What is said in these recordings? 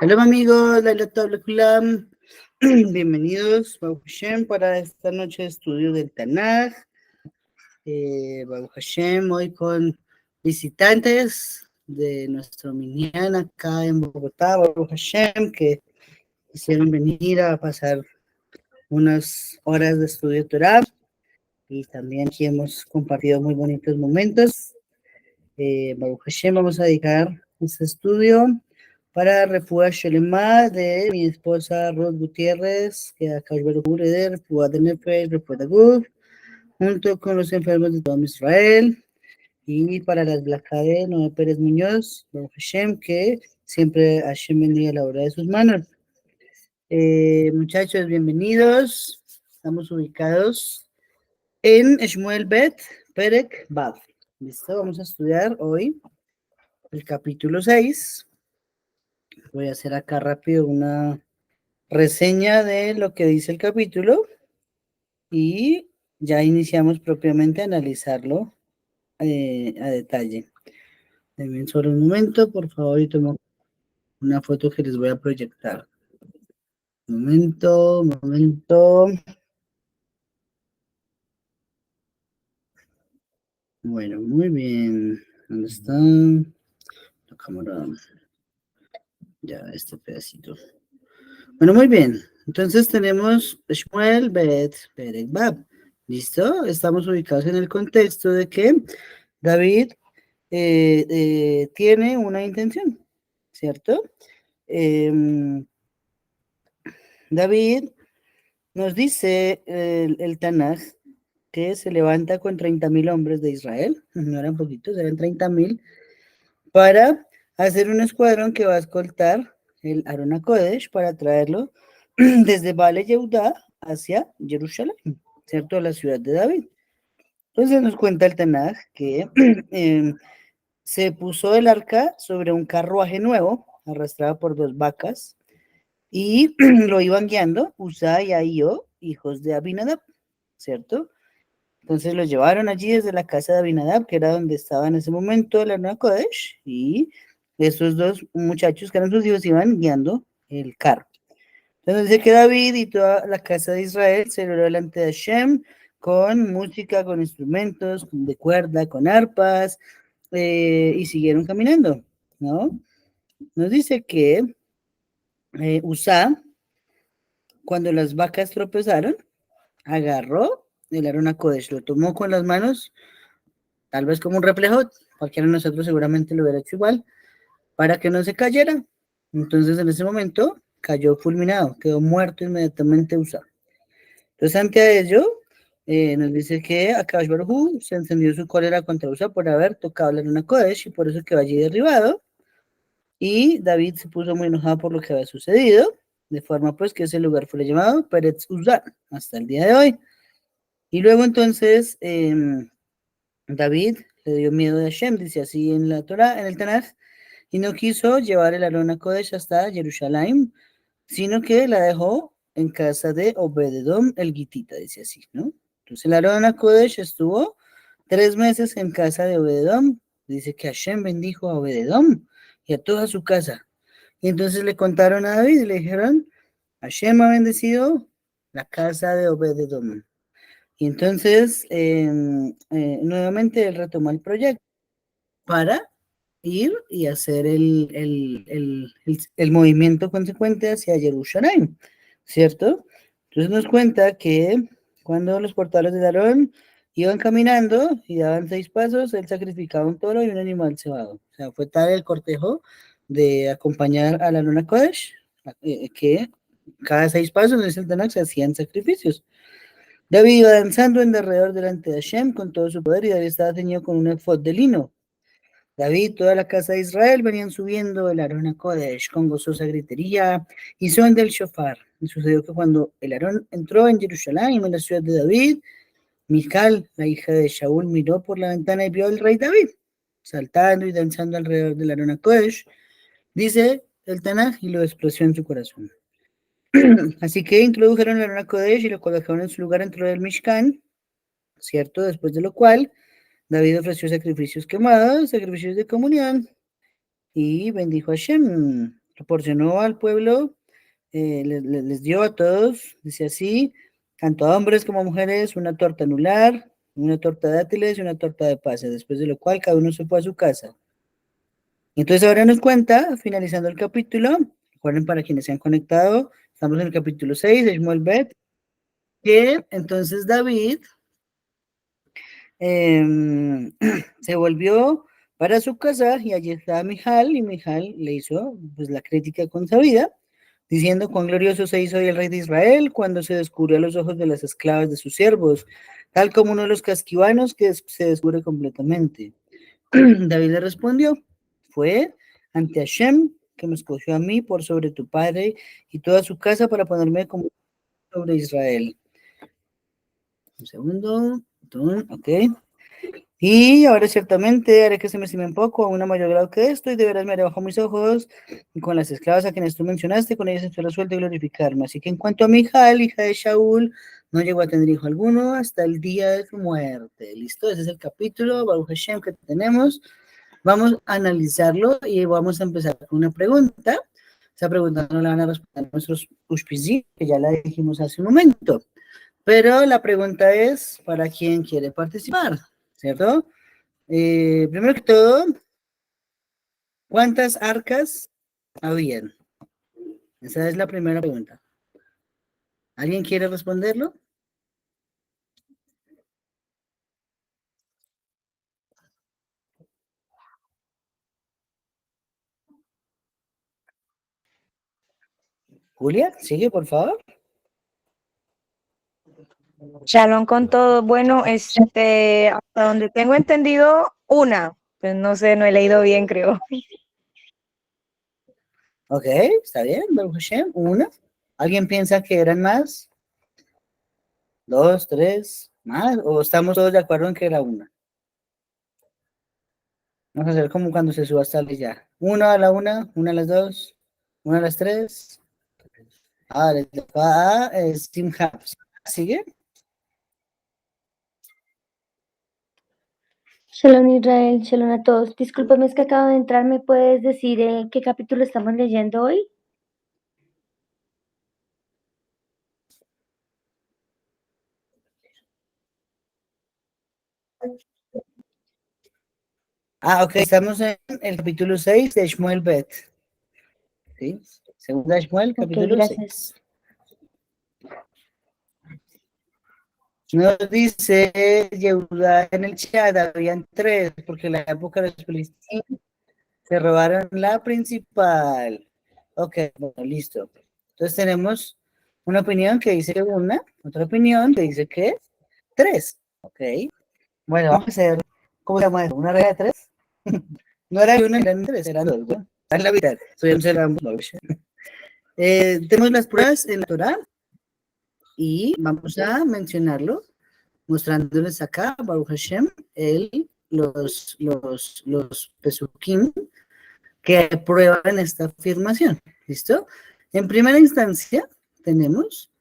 Hola amigos, la Tabla Kulam. Bienvenidos, Baruch Hashem, para esta noche de estudio del Tanaj. Baruch Hashem, hoy con visitantes de nuestro Minyan acá en Bogotá, Baruch Hashem, que quisieron venir a pasar unas horas de estudio Torah. Y también aquí hemos compartido muy bonitos momentos. Baruch Hashem, vamos a dedicar este estudio para Refuah Shelema de mi esposa Ruth Gutiérrez, que acá es de Refuah de Nefesh, Refuah de Guf, junto con los enfermos de todo Israel, y para las Blacade, Noé Pérez Muñoz, Baruch Hashem, que siempre Hashem bendiga la obra de sus manos. Muchachos, bienvenidos. Estamos ubicados en Shmuel Bet, Perek Bab. ¿Listo? Vamos a estudiar hoy el capítulo 6. Voy a hacer acá rápido una reseña de lo que dice el capítulo y ya iniciamos propiamente a analizarlo a detalle. Denme solo un momento, por favor, y tomo una foto que les voy a proyectar. Momento. Bueno, muy bien. ¿Dónde está la cámara? Ya, este pedacito. Bueno, muy bien. Entonces tenemos Shmuel Bet Perek Bab. ¿Listo? Estamos ubicados en el contexto de que David tiene una intención, ¿cierto? David nos dice el Tanaj que se levanta con 30,000 hombres de Israel, no eran poquitos, eran 30,000, para hacer un escuadrón que va a escoltar el Aron HaKodesh para traerlo desde Vale Yehuda hacia Jerusalén, ¿cierto? La ciudad de David. Entonces nos cuenta el Tanaj que se puso el arca sobre un carruaje nuevo, arrastrado por 2 vacas, y lo iban guiando Uzá y Ahío, hijos de Abinadab, ¿cierto? Entonces lo llevaron allí desde la casa de Abinadab, que era donde estaba en ese momento el Arna Kodesh, y esos 2 muchachos que eran sus hijos iban guiando el carro. Entonces dice que David y toda la casa de Israel se celebró delante de Hashem con música, con instrumentos de cuerda, con arpas, y siguieron caminando, ¿no? Nos dice que Uzá, cuando las vacas tropezaron, agarró el Arona Kodesh, lo tomó con las manos, tal vez como un reflejo, cualquiera de nosotros seguramente lo hubiera hecho igual, para que no se cayera. Entonces en ese momento cayó fulminado, quedó muerto inmediatamente Uzá. Entonces ante ello, nos dice que Akadosh Baruj Hu se encendió su cólera contra Uzá por haber tocado la Arona Kodesh y por eso quedó allí derribado. Y David se puso muy enojado por lo que había sucedido, de forma pues que ese lugar fue llamado Peretz Uzá hasta el día de hoy. Y luego entonces David le dio miedo de Hashem, dice así en la Torah, en el Tanaj, y no quiso llevar el Arona Kodesh hasta Jerusalén, sino que la dejó en casa de Obededom el Gitita, dice así, ¿no? Entonces el Arona Kodesh estuvo 3 meses en casa de Obededom, dice que Hashem bendijo a Obededom y a toda su casa. Y entonces le contaron a David y le dijeron, Hashem ha bendecido la casa de Obededom. Y entonces nuevamente él retomó el proyecto para ir y hacer el movimiento consecuente hacia Jerusalén, ¿cierto? Entonces nos cuenta que cuando los portales de Aarón iban caminando y daban 6 pasos, él sacrificaba un toro y un animal cebado. O sea, fue tal el cortejo de acompañar a la Luna Kodesh, que cada 6 pasos, dice el Tanakh, se hacían sacrificios. David iba danzando en derredor delante de Hashem con todo su poder, y David estaba ceñido con un efod de lino. David y toda la casa de Israel venían subiendo el Arón a Kodesh con gozosa gritería y son del shofar. Y sucedió que cuando el Arón entró en Jerusalén, en la ciudad de David, Mical, la hija de Shaul, miró por la ventana y vio al rey David saltando y danzando alrededor del Arón a Kodesh. Dice el Tanaj, y lo despreció en su corazón. Así que introdujeron el Arón a Kodesh y lo colocaron en su lugar dentro del Mishkan, ¿cierto? Después de lo cual David ofreció sacrificios quemados, sacrificios de comunión, y bendijo a Hashem, proporcionó al pueblo, les dio a todos, dice así, tanto a hombres como a mujeres, una torta anular, una torta de dátiles y una torta de pasas, después de lo cual cada uno se fue a su casa. Entonces ahora nos cuenta, finalizando el capítulo, recuerden para quienes se han conectado, estamos en el capítulo 6 de Shmuel Bet, que entonces David se volvió para su casa y allí estaba Mijal, y Mijal le hizo pues la crítica consabida, diciendo cuán glorioso se hizo hoy el rey de Israel cuando se descubrió a los ojos de las esclavas de sus siervos, tal como uno de los casquivanos que se descubre completamente. David le respondió, fue ante Hashem que me escogió a mí por sobre tu padre y toda su casa para ponerme como sobre Israel. Un segundo, ok. Y ahora ciertamente haré que se me estime un poco a una mayor grado que esto, y de veras me haré bajo mis ojos, y con las esclavas a quienes tú mencionaste, con ellas estoy resuelto de glorificarme. Así que en cuanto a Mijal, hija de Shaul, no llegó a tener hijo alguno hasta el día de su muerte. ¿Listo? Ese es el capítulo, Baruch Hashem, que tenemos. Vamos a analizarlo y vamos a empezar con una pregunta. Esa pregunta no la van a responder nuestros ushpizim, que ya la dijimos hace un momento. Pero la pregunta es para quién quiere participar, ¿cierto? Primero que todo, ¿cuántas arcas habían? Esa es la primera pregunta. ¿Alguien quiere responderlo? Julia, sigue, por favor. Shalom con todo. Bueno, hasta donde tengo entendido, una. Pues no sé, no he leído bien, creo. Ok, está bien, Baruch Hashem, una. ¿Alguien piensa que eran más? ¿Dos, tres, más? ¿O estamos todos de acuerdo en que era una? Vamos a hacer como cuando se suba hasta ya. Una a las dos, una a las tres. Le toca a Simha. ¿Sigue? Shalom Israel, shalom a todos. Discúlpame, es que acabo de entrar. ¿Me puedes decir qué capítulo estamos leyendo hoy? Ok, estamos en el capítulo 6 de Shmuel Bet. ¿Sí? Segunda Shmuel, Ok, capítulo gracias. 6. Nos dice Yehuda en el chat, habían tres, porque en la época de los filisteos se robaron la principal. Ok, bueno, listo. Entonces tenemos una opinión que dice que una, otra opinión que dice que tres. Ok. Bueno, vamos a hacer, ¿cómo se llama eso? ¿Una regla de tres? No era una, eran tres, eran dos, ¿no? En la mitad. Soy un ser tenemos las pruebas en la Torah y vamos a mencionarlo, mostrándoles acá, Baruch Hashem, los pesukim que prueban esta afirmación. ¿Listo? En primera instancia, tenemos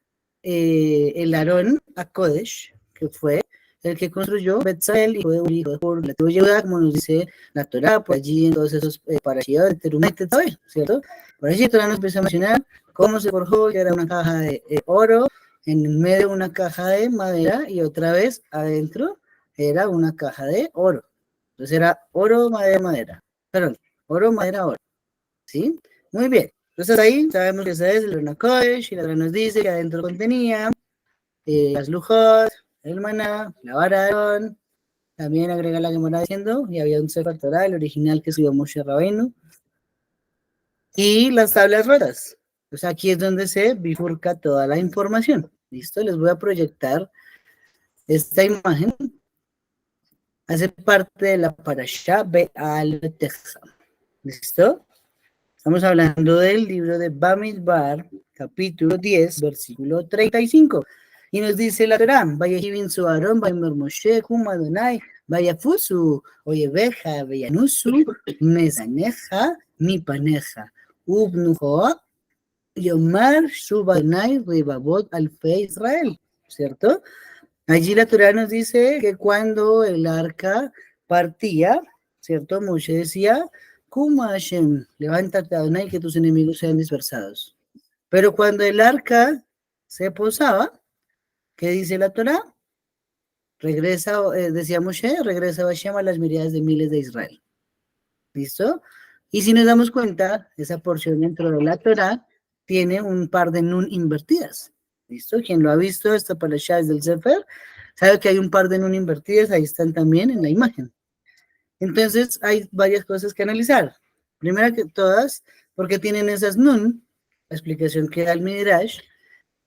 el Aarón a Kodesh, que fue el que construyó Betzalel, hijo de Uri, hijo de Hur, la tribu de Judá, como nos dice la Torah, por allí en todos esos parashiot, Terumet, ¿cierto? Por allí la Torah nos empieza a mencionar cómo se forjó, que era una caja de oro, en medio de una caja de madera, y otra vez adentro era una caja de oro. Entonces era oro, madera, madera. Perdón, oro, madera, oro. ¿Sí? Muy bien. Entonces ahí sabemos que ese es el Rona Kodesh, y la Torah nos dice que adentro contenía las lujot, el maná, la vara de Aarón, también agrega la Gemara diciendo, y había un Sefer Torah, el original que subió Moshe Rabbeinu, y las tablas rotas. Pues aquí es donde se bifurca toda la información. ¿Listo? Les voy a proyectar esta imagen. Hace parte de la Parashá Be'al Teja. ¿Listo? Estamos hablando del libro de Bamidbar, capítulo 10, versículo 35. Y nos dice la Torah, vaya Jibin su Aarón, vaya Moshe, Kuma Adonai, vaya Fusu, Oyebeja, Veyanusu, Mesaneja, mi paneja, Ubnujo, Yomar, Shubadonai, Ribabot, Alfe Israel, ¿cierto? Allí la Torá nos dice que cuando el arca partía, ¿cierto? Moshe decía, Kuma Hashem, levántate Adonai que tus enemigos sean dispersados. Pero cuando el arca se posaba, ¿qué dice la Torá? Regresa, decía Moshe, regresa Hashem a las miradas de miles de Israel. ¿Listo? Y si nos damos cuenta, esa porción dentro de la Torá tiene un par de nun invertidas. ¿Listo? Quien lo ha visto, esta parashá es del Sefer, sabe que hay un par de nun invertidas, ahí están también en la imagen. Entonces, hay varias cosas que analizar. Primera que todas, porque tienen esas nun, la explicación que da el Midrash,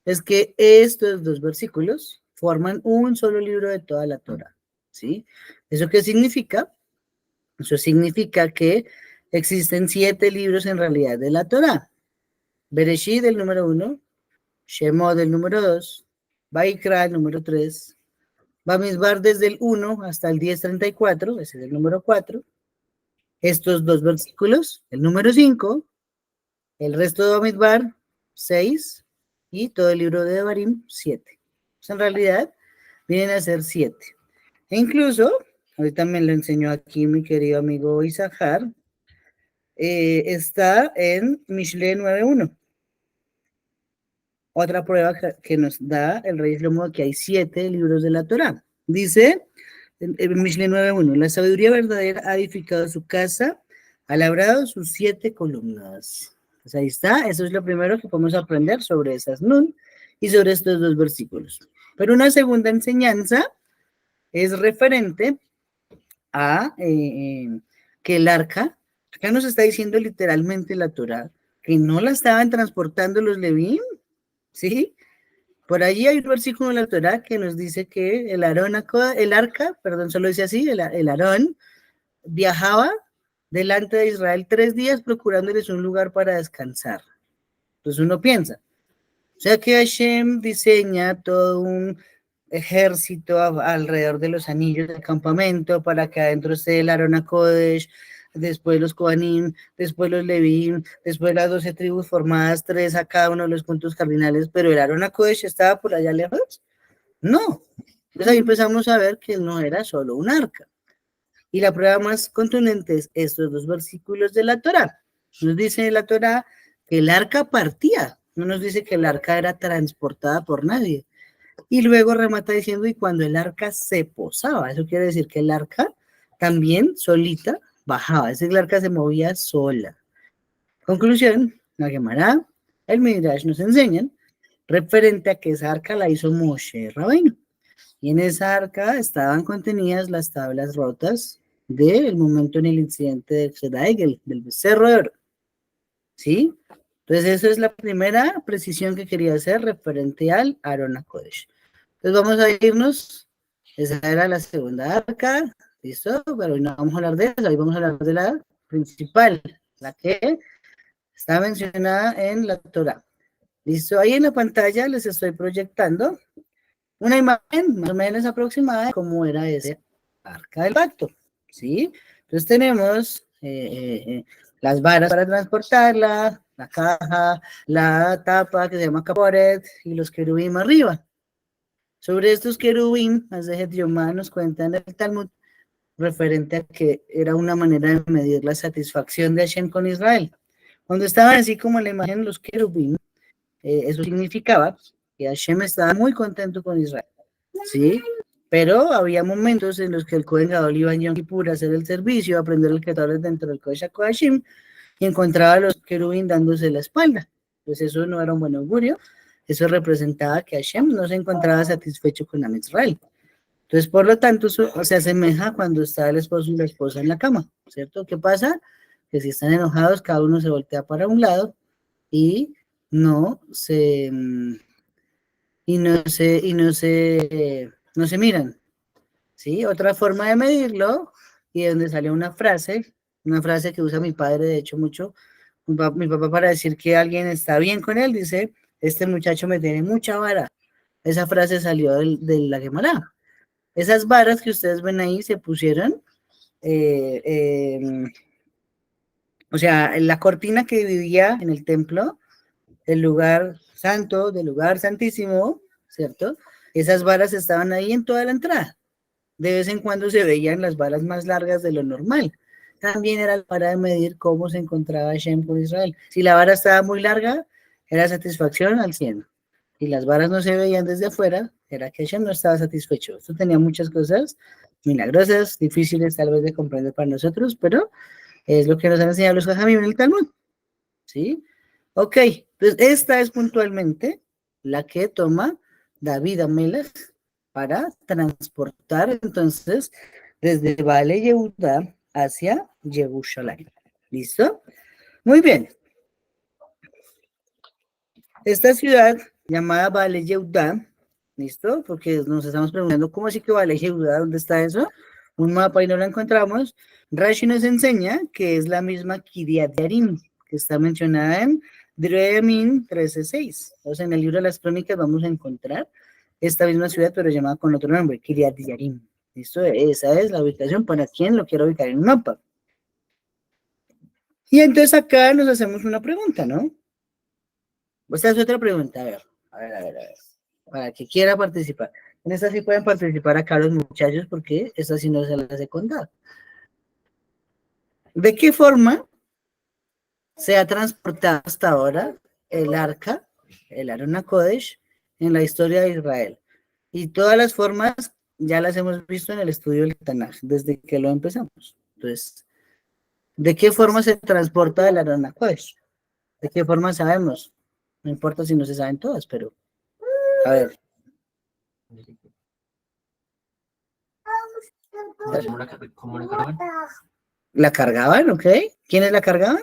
es que estos dos versículos forman un solo libro de toda la Torá. ¿Sí? ¿Eso qué significa? Eso significa que existen 7 libros en realidad de la Torá. Bereshit, el número 1, Shemot, el número 2, Vaikra, el número 3, Bamidbar desde el 1 hasta el 10:34, ese es el número 4, estos dos versículos, el número 5, el resto de Bamidbar, 6, y todo el libro de Devarim, 7. Pues en realidad vienen a ser 7. E incluso, ahorita me lo enseñó aquí mi querido amigo Isahar, está en Mishle 9.1. Otra prueba que nos da el rey Shlomo que hay 7 libros de la Torá. Dice en Mishle 9.1, la sabiduría verdadera ha edificado su casa, ha labrado sus 7 columnas. Pues ahí está, eso es lo primero que podemos aprender sobre esas nun y sobre estos dos versículos. Pero una segunda enseñanza es referente a que el arca, acá nos está diciendo literalmente la Torá, que no la estaban transportando los Levín, ¿sí? Por allí hay un versículo en la Torá que nos dice que el arca, solo dice así, el Aarón viajaba delante de Israel 3 días procurándoles un lugar para descansar. Entonces uno piensa, o sea que Hashem diseña todo un ejército alrededor de los anillos del campamento para que adentro esté el Aarón HaKodesh, después los Kohanim, después los Levín, después las 12 tribus formadas, 3 a cada uno de los puntos cardinales, pero el Aarón HaKodesh estaba por allá lejos. No. Entonces ahí empezamos a ver que no era solo un arca. Y la prueba más contundente es estos dos versículos de la Torá. Nos dice la Torá que el arca partía, no nos dice que el arca era transportada por nadie. Y luego remata diciendo, y cuando el arca se posaba, eso quiere decir que el arca también solita bajaba, es decir, el arca se movía sola. Conclusión, la Gemara, el Midrash nos enseñan referente a que esa arca la hizo Moshe Rabbeinu. Y en esa arca estaban contenidas las tablas rotas del momento en el incidente de Tzedek, del becerro de oro. ¿Sí? Entonces, eso es la primera precisión que quería hacer referente al Aarón HaKodesh. Entonces, vamos a irnos. Esa era la segunda arca. ¿Listo? Pero hoy no vamos a hablar de eso. Hoy vamos a hablar de la principal, la que está mencionada en la Torá. ¿Listo? Ahí en la pantalla les estoy proyectando una imagen más o menos aproximada de cómo era ese arca del pacto, ¿sí? Entonces tenemos las varas para transportarla, la caja, la tapa que se llama caporet y los querubim arriba. Sobre estos querubim, Masechet Yomá nos cuentan el Talmud referente a que era una manera de medir la satisfacción de Hashem con Israel. Cuando estaban así como en la imagen los querubim, eso significaba que Hashem estaba muy contento con Israel, ¿sí? Pero había momentos en los que el Kohen Gadol iba en Yom Kippur a hacer el servicio, a aprender el Ketores dentro del Kodesh HaKodashim, y encontraba a los querubín dándose la espalda. Pues eso no era un buen augurio, eso representaba que Hashem no se encontraba satisfecho con Am Israel. Entonces, por lo tanto, eso se asemeja cuando está el esposo y la esposa en la cama, ¿cierto? ¿Qué pasa? Que si están enojados, cada uno se voltea para un lado y no se miran, ¿sí? Otra forma de medirlo, y de donde salió una frase que usa mi padre, de hecho, mucho, mi papá para decir que alguien está bien con él, dice, este muchacho me tiene mucha vara. Esa frase salió de la Gemara. Esas varas que ustedes ven ahí se pusieron, o sea, la cortina que dividía en el templo, el lugar santo, del lugar santísimo, ¿cierto? Esas varas estaban ahí en toda la entrada. De vez en cuando se veían las varas más largas de lo normal. También era la vara de medir cómo se encontraba Hashem con Israel. Si la vara estaba muy larga, era satisfacción al 100. Si las varas no se veían desde afuera, era que Hashem no estaba satisfecho. Esto tenía muchas cosas milagrosas, difíciles tal vez de comprender para nosotros, pero es lo que nos han enseñado los Jajamim en el Talmud. ¿Sí? Ok, entonces esta es puntualmente la que toma David Amelech para transportar entonces desde Vale Yehuda hacia Jerusalén. ¿Listo? Muy bien. Esta ciudad llamada Vale Yehuda, ¿listo? Porque nos estamos preguntando cómo así que Vale Yehuda, ¿dónde está eso? Un mapa y no lo encontramos. Rashi nos enseña que es la misma Kiriat Yarim, que está mencionada en Dremin 13:6. Entonces, en el libro de las crónicas vamos a encontrar esta misma ciudad, pero llamada con otro nombre, Kiriat Yarim. ¿Listo? Esa es la ubicación para quien lo quiera ubicar en un mapa. Y entonces acá nos hacemos una pregunta, ¿no? Esta es otra pregunta, a ver. Para que quiera participar. En esta sí pueden participar acá los muchachos, porque esta sí no se las he contado. ¿De qué forma se ha transportado hasta ahora el arca, el Arona Kodesh, en la historia de Israel? Y todas las formas ya las hemos visto en el estudio del Tanaj, desde que lo empezamos. Entonces, ¿de qué forma se transporta el Arona Kodesh? ¿De qué forma sabemos? No importa si no se saben todas, pero a ver. ¿Cómo la cargaban? ¿La cargaban? ¿Ok? ¿Quiénes la cargaban?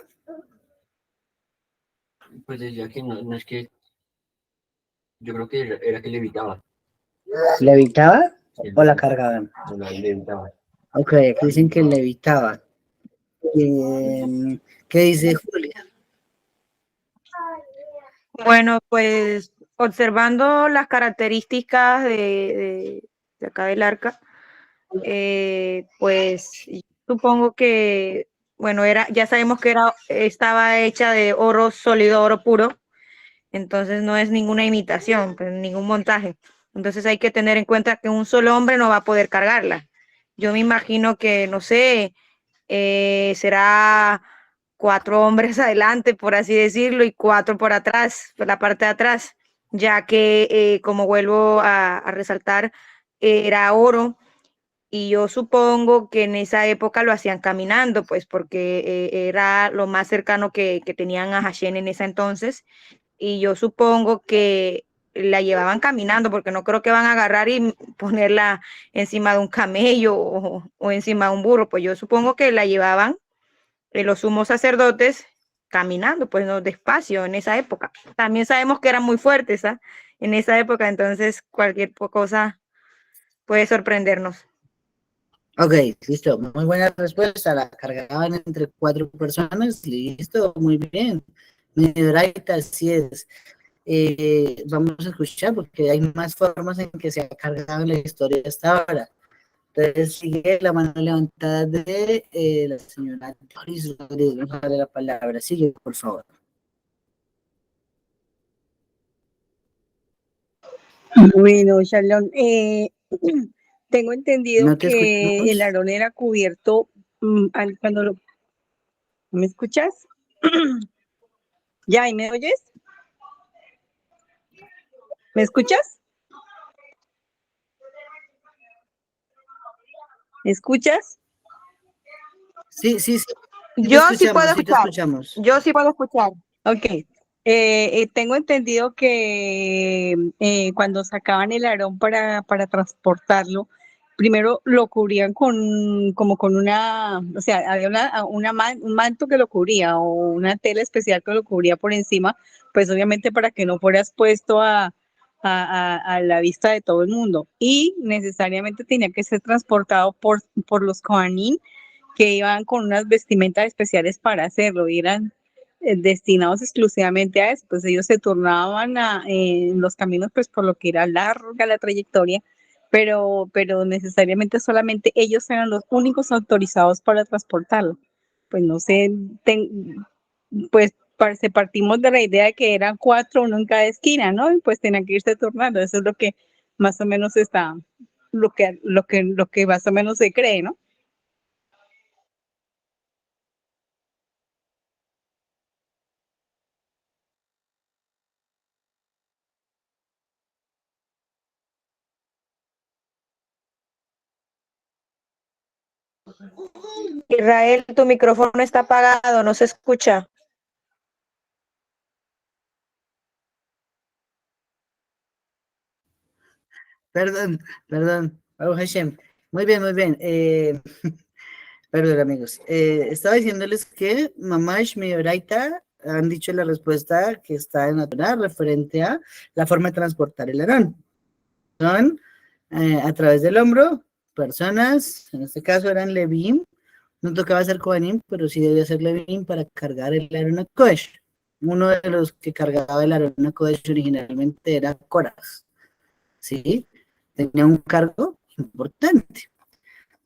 Pues decía que no es que, yo creo que era que levitaba. ¿Levitaba o la cargaban? No, levitaba. Ok, aquí dicen que levitaba. ¿Qué dice Julia? Bueno, pues observando las características de acá del arca, pues supongo que, bueno, ya sabemos que estaba hecha de oro sólido, oro puro, entonces no es ninguna imitación, pues, ningún montaje. Entonces hay que tener en cuenta que un solo hombre no va a poder cargarla. Yo me imagino que, no sé, será 4 hombres adelante, por así decirlo, y 4 por atrás, por la parte de atrás, ya que, como vuelvo a resaltar, era oro, y yo supongo que en esa época lo hacían caminando, pues porque era lo más cercano que tenían a Hashem en ese entonces, y yo supongo que la llevaban caminando, porque no creo que van a agarrar y ponerla encima de un camello o encima de un burro, pues yo supongo que la llevaban los sumos sacerdotes caminando, pues no despacio en esa época. También sabemos que eran muy fuertes, ¿ah? En esa época, entonces cualquier cosa puede sorprendernos. Ok, listo. Muy buena respuesta. La cargaban entre 4 personas. Listo, muy bien. Midraita, así es. Vamos a escuchar porque hay más formas en que se ha cargado la historia hasta ahora. Entonces sigue la mano levantada de la señora Doris Rodríguez. Vamos a darle la palabra. Sigue, por favor. Bueno, Shalom, tengo entendido No te que el escuchamos. Aarón era cubierto cuando lo... ¿Me escuchas? ¿Ya? ¿Y me oyes? ¿Me escuchas? ¿Me escuchas? Sí, sí, sí. Yo sí puedo Sí te escuchar. escuchamos. Yo sí puedo escuchar. Ok. Tengo entendido que cuando sacaban el Aarón para transportarlo, primero lo cubrían como con una, o sea, había un manto que lo cubría o una tela especial que lo cubría por encima, pues obviamente para que no fuera expuesto a la vista de todo el mundo. Y necesariamente tenía que ser transportado por los Kohanim, que iban con unas vestimentas especiales para hacerlo, y eran destinados exclusivamente a eso, pues ellos se turnaban en los caminos, pues por lo que era larga la trayectoria, pero necesariamente solamente ellos eran los únicos autorizados para transportarlo. Pues no sé, pues partimos de la idea de que eran 4, uno en cada esquina, ¿no? Y pues tenían que irse turnando, eso es más o menos está lo que más o menos se cree, ¿no? Israel, tu micrófono está apagado, no se escucha. Perdón, perdón. Baruch Hashem. Muy bien, muy bien. Perdón, amigos. Estaba diciéndoles que Mamash Mioraita han dicho la respuesta que está en la Torá referente a la forma de transportar el Aarón. Son a través del hombro, personas, en este caso eran Levim, no tocaba ser Kohanim, pero sí debía ser Levim para cargar el Aarón HaKodesh. Uno de los que cargaba el Aarón HaKodesh originalmente era Korah, ¿sí? Tenía un cargo importante.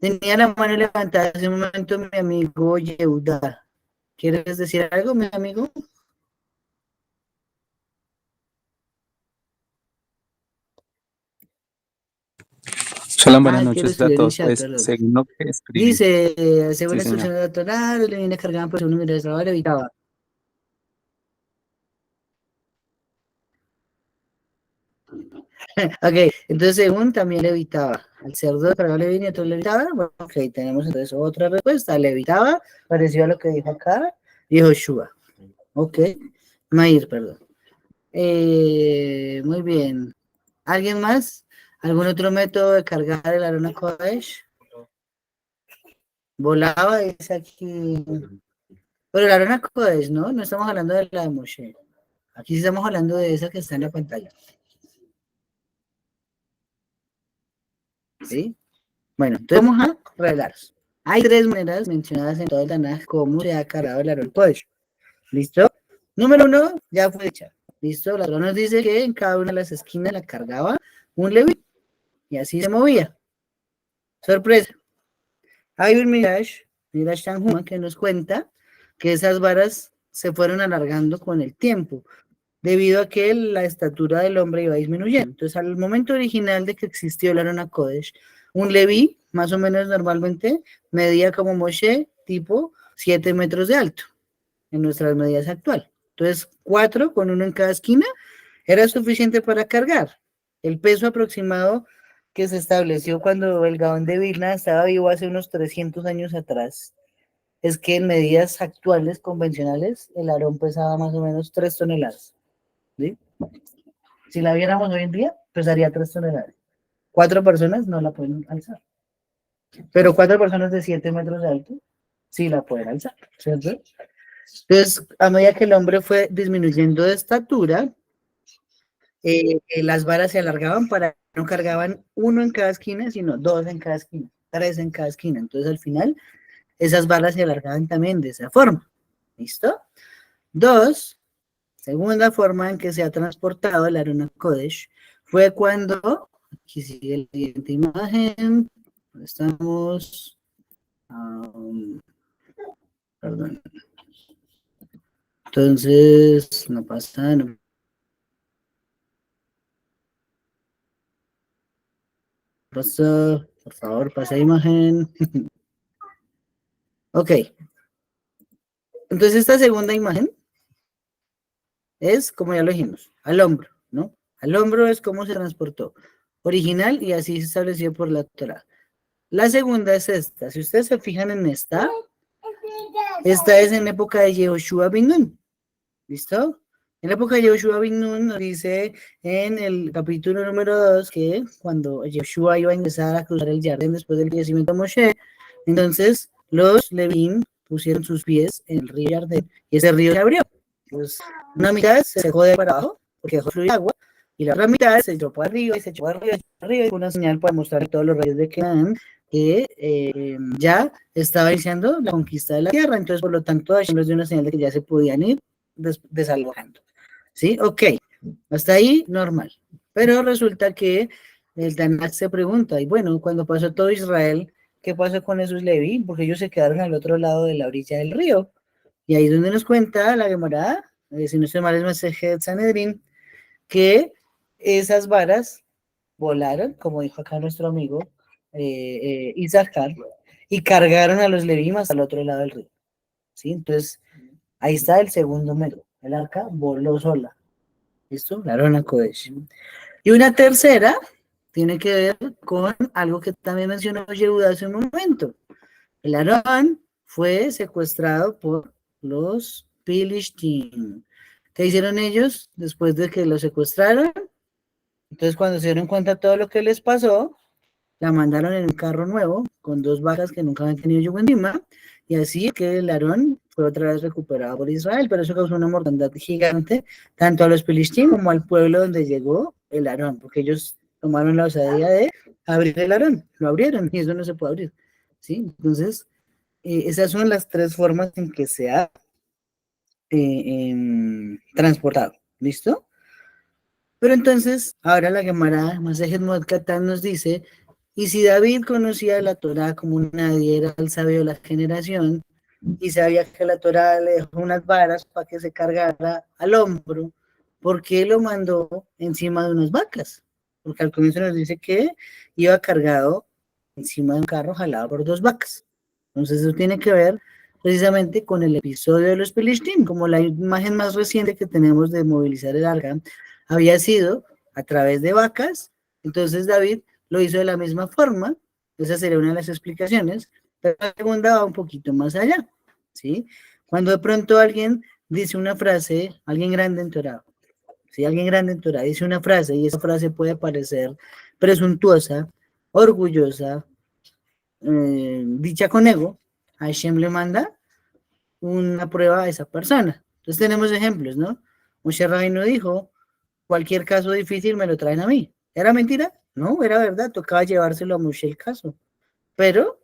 Tenía la mano levantada hace un momento mi amigo Yehuda. ¿Quieres decir algo, mi amigo? Shalom, buenas Ah, quiero noches a estudiar en todos. chat, Pues, perdón. según lo que escribí. Dice, según Sí, la señor. instrucción de la Torá, le viene cargando por segundo mientras estaba levitaba. Ok, entonces según también levitaba. Al cerdo cargaba levin y otro levitaba. Bueno, ok, tenemos entonces otra respuesta. Levitaba, pareció a lo que dijo acá, dijo Shua. Ok, Maír, perdón. Muy bien. ¿Alguien más? ¿Algún otro método de cargar el Arona Kodesh? Volaba, dice aquí. Pero el Arona Kodesh, ¿no? No estamos hablando de la de Moshe. Aquí sí estamos hablando de esa que está en la pantalla. ¿Sí? Bueno, entonces vamos a revelarlos. Hay tres maneras mencionadas en todo el Tanaj cómo se ha cargado el Arona Kodesh. ¿Listo? Número uno, ya fue hecha. ¿Listo? La Torá nos dice que en cada una de las esquinas la cargaba un leví y así se movía. Sorpresa. Hay un Midrash Tanhuma, que nos cuenta que esas varas se fueron alargando con el tiempo, debido a que la estatura del hombre iba disminuyendo. Entonces, al momento original de que existió el Arona Kodesh, un Leví, más o menos normalmente, medía como Moshe, tipo 7 metros de alto, en nuestras medidas actuales. Entonces, 4 con uno en cada esquina era suficiente para cargar. El peso aproximado que se estableció cuando el Gaón de Vilna estaba vivo hace unos 300 años atrás es que en medidas actuales convencionales el Aarón pesaba más o menos 3 toneladas. ¿Sí? Si la viéramos hoy en día, pesaría 3 toneladas. 4 personas no la pueden alzar. Pero 4 personas de 7 metros de alto sí la pueden alzar, ¿cierto? Entonces, a medida que el hombre fue disminuyendo de estatura, las varas se alargaban para no cargaban uno en cada esquina, sino dos en cada esquina, tres en cada esquina. Entonces, al final, esas varas se alargaban también de esa forma. ¿Listo? Dos, segunda forma en que se ha transportado el Arona Kodesh fue cuando, aquí sigue la siguiente imagen, estamos, perdón, entonces, no pasa, no pasa, por favor, pasa imagen. Ok, entonces esta segunda imagen es, como ya lo dijimos, al hombro, ¿no? Al hombro es cómo se transportó original y así se estableció por la Torá. La segunda es esta. Si ustedes se fijan en esta es en época de Yehoshua bin Nun. ¿Listo? En la época de Yehoshua bin Nun nos dice en el capítulo número 2 que cuando Yehoshua iba a ingresar a cruzar el Jardín después del fallecimiento de Moshe, entonces los Levín pusieron sus pies en el río Jardín y ese río se abrió. Pues una mitad se dejó de para abajo porque dejó fluir agua y la otra mitad se echó para arriba y se echó para arriba y fue una señal para mostrar a todos los reyes de Canaán que ya estaba iniciando la conquista de la tierra. Entonces, por lo tanto, Hashem les dio una señal de que ya se podían ir desalojando. ¿Sí? Ok. Hasta ahí, normal. Pero resulta que el Tanakh se pregunta, y bueno, cuando pasó todo Israel, ¿qué pasó con esos Leví? Porque ellos se quedaron al otro lado de la orilla del río. Y ahí es donde nos cuenta la Gemara, si no estoy mal es Masejet Sanedrín, que esas varas volaron, como dijo acá nuestro amigo Isaacar, y cargaron a los levimas hasta el otro lado del río. ¿Sí? Entonces, ahí está el segundo método. El arca voló sola. ¿Listo? La Arona Kodesh. Y una tercera tiene que ver con algo que también mencionó Yehuda hace un momento. El Aarón fue secuestrado por los Philistines. ¿Qué hicieron ellos después de que lo secuestraron? Entonces, cuando se dieron cuenta de todo lo que les pasó, la mandaron en un carro nuevo con 2 vacas que nunca habían tenido yugo encima, y así que el Aarón fue otra vez recuperado por Israel, pero eso causó una mortandad gigante, tanto a los Philistines como al pueblo donde llegó el Aarón, porque ellos tomaron la osadía de abrir el Aarón, lo abrieron y eso no se puede abrir, ¿sí? Entonces, esas son las 3 formas en que se ha transportado, ¿listo? Pero entonces, ahora la Gemara Masejet Moed Katan nos dice, y si David conocía la Torá como nadie, era el sabio de la generación, y sabía que la Torá le dejó unas varas para que se cargara al hombro, ¿por qué lo mandó encima de unas vacas? Porque al comienzo nos dice que iba cargado encima de un carro jalado por 2 vacas. Entonces eso tiene que ver precisamente con el episodio de los Filistín, como la imagen más reciente que tenemos de movilizar el arca había sido a través de vacas. Entonces David lo hizo de la misma forma. Esa sería una de las explicaciones, pero la segunda va un poquito más allá, ¿sí? Cuando de pronto alguien dice una frase, alguien grande en Torah, si alguien grande en Torah dice una frase y esa frase puede parecer presuntuosa, orgullosa, dicha con ego, Hashem le manda una prueba a esa persona. Entonces tenemos ejemplos, ¿no? Moshe Rabbeinu dijo, cualquier caso difícil me lo traen a mí. ¿Era mentira? No, era verdad, tocaba llevárselo a Moshe el caso. Pero,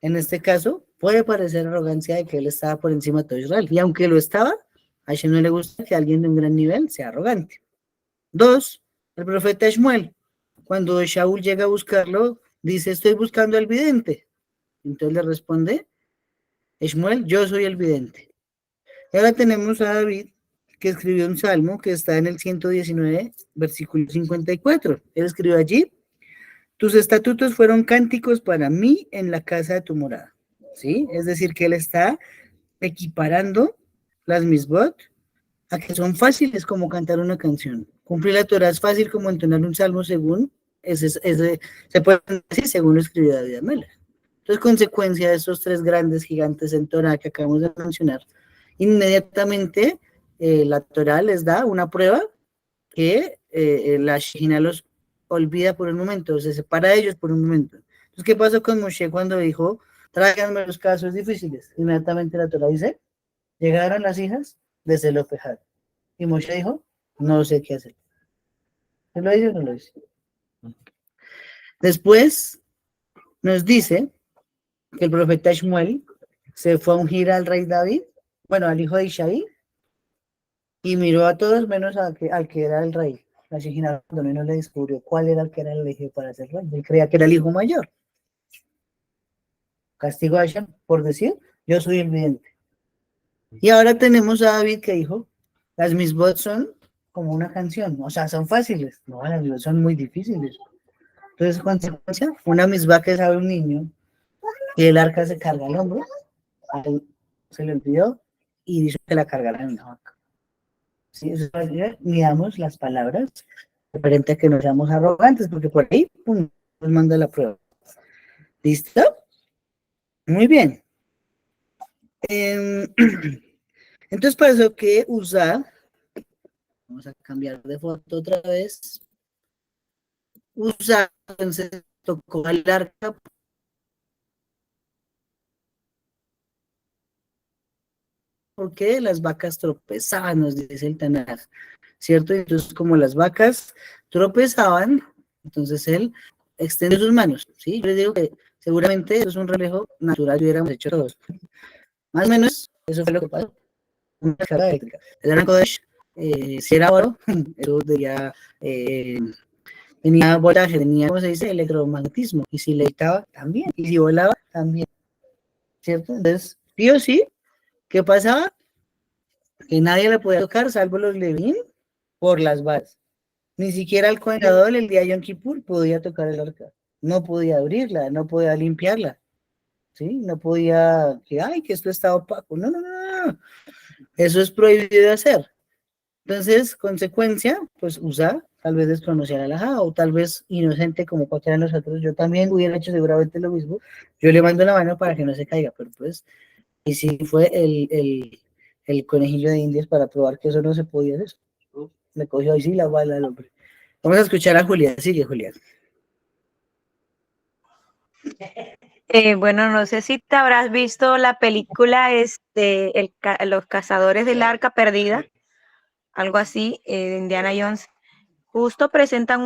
en este caso, puede parecer arrogancia de que él estaba por encima de todo Israel. Y aunque lo estaba, a Hashem no le gusta que alguien de un gran nivel sea arrogante. 2, el profeta Shmuel, cuando Shaul llega a buscarlo, dice, estoy buscando al vidente. Entonces le responde, Shmuel, yo soy el vidente. Y ahora tenemos a David, que escribió un salmo que está en el 119, versículo 54. Él escribió allí, tus estatutos fueron cánticos para mí en la casa de tu morada. ¿Sí? Es decir, que él está equiparando las misbot a que son fáciles como cantar una canción. Cumplir la Torah es fácil como entonar un salmo según, se puede decir según lo escribió David Amelech. Entonces, consecuencia de estos 3 grandes gigantes en Torah que acabamos de mencionar, inmediatamente la Torah les da una prueba que la Shejina los olvida por un momento, se separa de ellos por un momento. Entonces, ¿qué pasó con Moshe cuando dijo, tráiganme los casos difíciles? Inmediatamente la Torah dice, llegaron las hijas de Zelofejad. Y Moshe dijo, no sé qué hacer. ¿Se lo dice o no lo dice? Después nos dice que el profeta Shmuel se fue a ungir al rey David, bueno, al hijo de Isaí, y miró a todos menos al que era el rey. La Shejina no le descubrió cuál era el que era el elegido para ser rey. Él creía que era el hijo mayor. Castigo a Hashem por decir, yo soy el vidente. Y ahora tenemos a David que dijo, las misbot son como una canción, o sea, son fáciles. No, las misbot son muy difíciles. Entonces, consecuencia, una misbah que sabe un niño, y el arca se carga al hombro, a él se le olvidó, y dijo que la cargara en una vaca. ¿Sí? Eso es, miramos las palabras referente a que no seamos arrogantes, porque por ahí pum, nos manda la prueba. ¿Listo? Muy bien. Entonces, para eso que usar, vamos a cambiar de foto otra vez. Usar, entonces tocó el arca. Porque las vacas tropezaban, nos dice el Tanaj, ¿cierto? Entonces, como las vacas tropezaban, entonces él extendió sus manos, ¿sí? Yo les digo que seguramente eso es un reflejo natural que hubiéramos hecho todos. Más o menos, eso fue lo que pasó. Una carga eléctrica. El Aran Kodesh, si era oro, eso tenía voltaje, tenía, ¿cómo se dice? Electromagnetismo. Y si levitaba, también. Y si volaba, también. ¿Cierto? Entonces, sí o sí, ¿qué pasaba? Que nadie le podía tocar, salvo los Levín, por las varas. Ni siquiera el Kohen Gadol el día de Yom Kippur podía tocar el arca. No podía abrirla, no podía limpiarla. ¿Sí? No podía, que esto está opaco. No, no, no, no. Eso es prohibido de hacer. Entonces, consecuencia, pues Usa tal vez desconocía la halajá, o tal vez inocente como cualquiera de nosotros. Yo también hubiera hecho seguramente lo mismo. Yo le mando la mano para que no se caiga, pero pues, y sí fue el conejillo de Indias para probar que eso no se podía hacer. Le cogió ahí sí la bala al hombre. Vamos a escuchar a Julián. Sigue, Julián. Bueno, no sé si te habrás visto la película Los Cazadores del Arca Perdida, algo así, de Indiana Jones. Justo presentan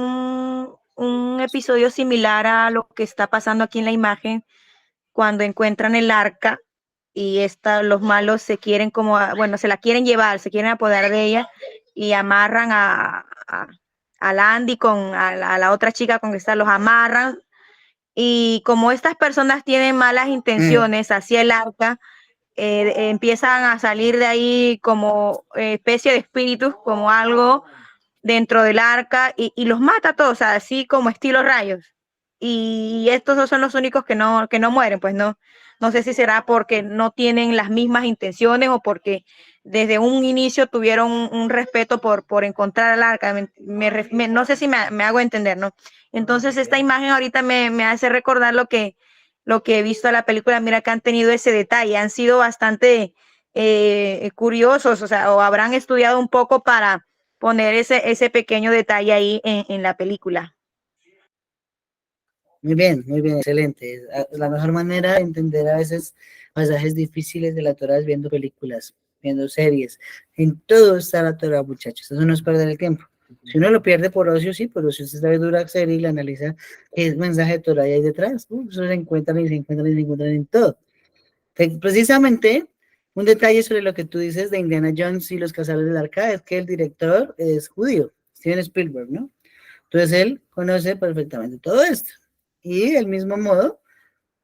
un episodio similar a lo que está pasando aquí en la imagen, cuando encuentran el arca y los malos se quieren se la quieren llevar, se quieren apoderar de ella y amarran a Landy a la otra chica con que está, los amarran. Y como estas personas tienen malas intenciones hacia el arca, empiezan a salir de ahí como especie de espíritus, como algo dentro del arca y los mata a todos, así como estilo rayos. Y estos son los únicos que no mueren, pues no sé si será porque no tienen las mismas intenciones o porque desde un inicio tuvieron un respeto por encontrar al arca. No sé si me hago entender, ¿no? Entonces esta imagen ahorita me hace recordar lo que he visto en la película. Mira que han tenido ese detalle, han sido bastante curiosos, o habrán estudiado un poco para poner ese pequeño detalle ahí en la película. Muy bien, excelente. La mejor manera de entender a veces pasajes difíciles de la Torah es viendo películas, viendo series. En todo está la Torah, muchachos. Eso no es perder el tiempo. Si uno lo pierde por ocio, sí, pero si usted sabe dura serie y la analiza, ¿qué mensaje de Torah hay detrás? Eso se encuentran y se encuentran y se encuentran en todo. Precisamente, un detalle sobre lo que tú dices de Indiana Jones y los cazadores del arca es que el director es judío, Steven Spielberg, ¿no? Entonces él conoce perfectamente todo esto. Y del mismo modo,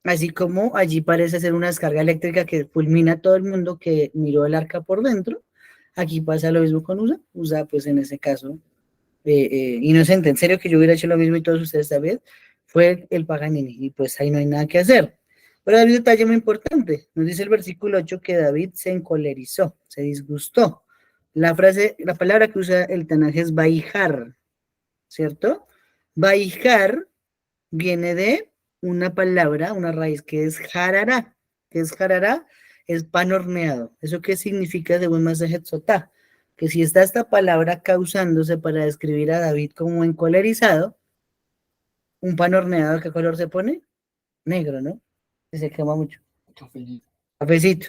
así como allí parece ser una descarga eléctrica que fulmina a todo el mundo que miró el arca por dentro, aquí pasa lo mismo con USA. USA, pues en ese caso, inocente, en serio que yo hubiera hecho lo mismo y todos ustedes también, fue el Paganini, y pues ahí no hay nada que hacer. Pero hay un detalle muy importante, nos dice el versículo 8 que David se encolerizó, se disgustó. La palabra que usa el Tanaj es baijar, ¿cierto? Baijar viene de una palabra, una raíz que es jarará. ¿Qué es jarará? Es pan horneado. ¿Eso qué significa de buen masaje sotá? Que si está esta palabra causándose para describir a David como encolerizado, un pan horneado, ¿qué color se pone? Negro, ¿no? Se quema mucho. Cafecito.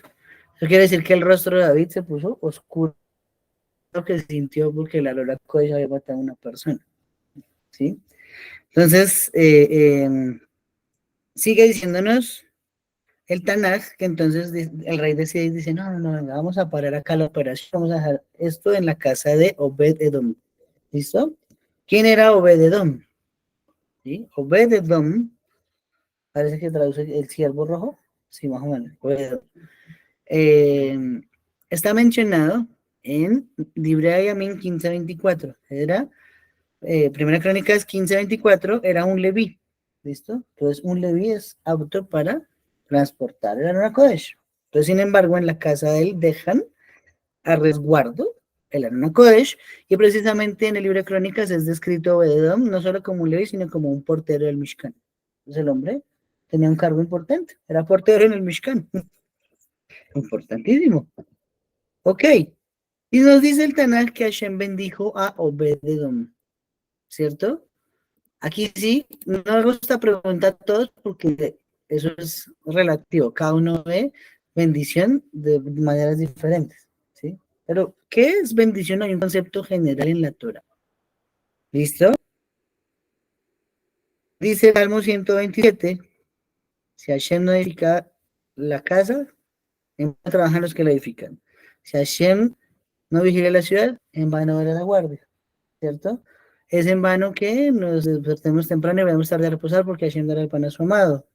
Eso quiere decir que el rostro de David se puso oscuro, lo que sintió porque la Lola Kodesh había matado a una persona. ¿Sí? Entonces, sigue diciéndonos el Tanaj, que entonces el rey decide y dice, no, vamos a parar acá la operación, vamos a dejar esto en la casa de Obed-Edom. ¿Listo? ¿Quién era Obed-Edom? ¿Sí? Obed-Edom, parece que traduce el siervo rojo, sí, más o menos, Obed-Edom. Está mencionado en Divrei Yamim 15:24, era, Primera Crónica es 15:24, era un leví, ¿listo? Entonces un leví es apto para transportar el Arona Kodesh. Entonces, sin embargo, en la casa de él dejan a resguardo el Arona Kodesh, y precisamente en el libro de Crónicas es descrito Obed-Edom no solo como un leví, sino como un portero del Mishkan. Entonces el hombre tenía un cargo importante, era portero en el Mishkan. Importantísimo. Ok. Y nos dice el Tanaj que Hashem bendijo a Obed-Edom, ¿cierto? Aquí sí, no me gusta preguntar a todos porque eso es relativo, cada uno ve bendición de maneras diferentes, ¿sí? Pero, ¿qué es bendición? Hay un concepto general en la Torah. ¿Listo? Dice el Salmo 127, si Hashem no edifica la casa, en vano trabajan los que la edifican. Si Hashem no vigila la ciudad, en vano era la guardia, ¿cierto? Es en vano que nos despertemos temprano y vayamos tarde a reposar porque Hashem dará el pan a su amado.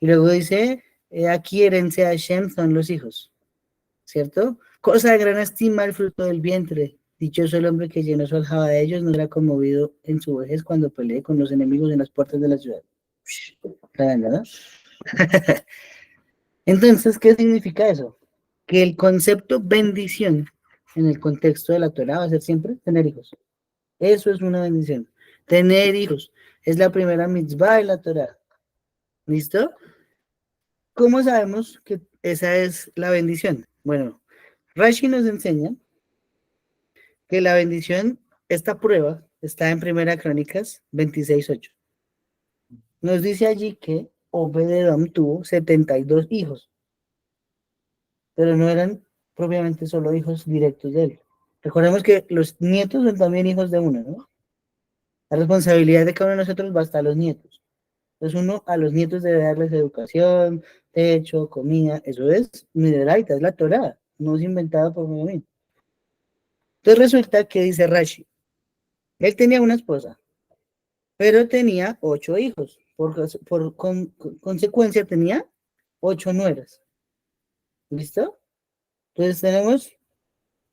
Y luego dice, aquí herencia de Hashem son los hijos, ¿cierto? Cosa de gran estima el fruto del vientre, Dichoso el hombre que llenó su aljaba de ellos, no será conmovido en su vejez cuando pelee con los enemigos en las puertas de la ciudad. Tremendo, ¿no? Entonces, ¿qué significa eso? Que el concepto bendición en el contexto de la Torá va a ser siempre tener hijos. Eso es una bendición. Tener hijos. Es la primera mitzvah de la Torá. ¿Listo? ¿Cómo sabemos que esa es la bendición? Bueno, Rashi nos enseña que la bendición, esta prueba, está en Primera Crónicas 26:8. Nos dice allí que Obed-Edom tuvo 72 hijos, pero no eran propiamente solo hijos directos de él. Recordemos que los nietos son también hijos de uno, ¿no? La responsabilidad de cada uno de nosotros va hasta los nietos. Entonces uno a los nietos debe darles educación, techo, comida, eso es mideraita, es la Torá, no es inventada por mí. Entonces resulta que dice Rashi, él tenía una esposa, pero tenía 8 hijos, por consecuencia tenía 8 nueras. ¿Listo? Entonces tenemos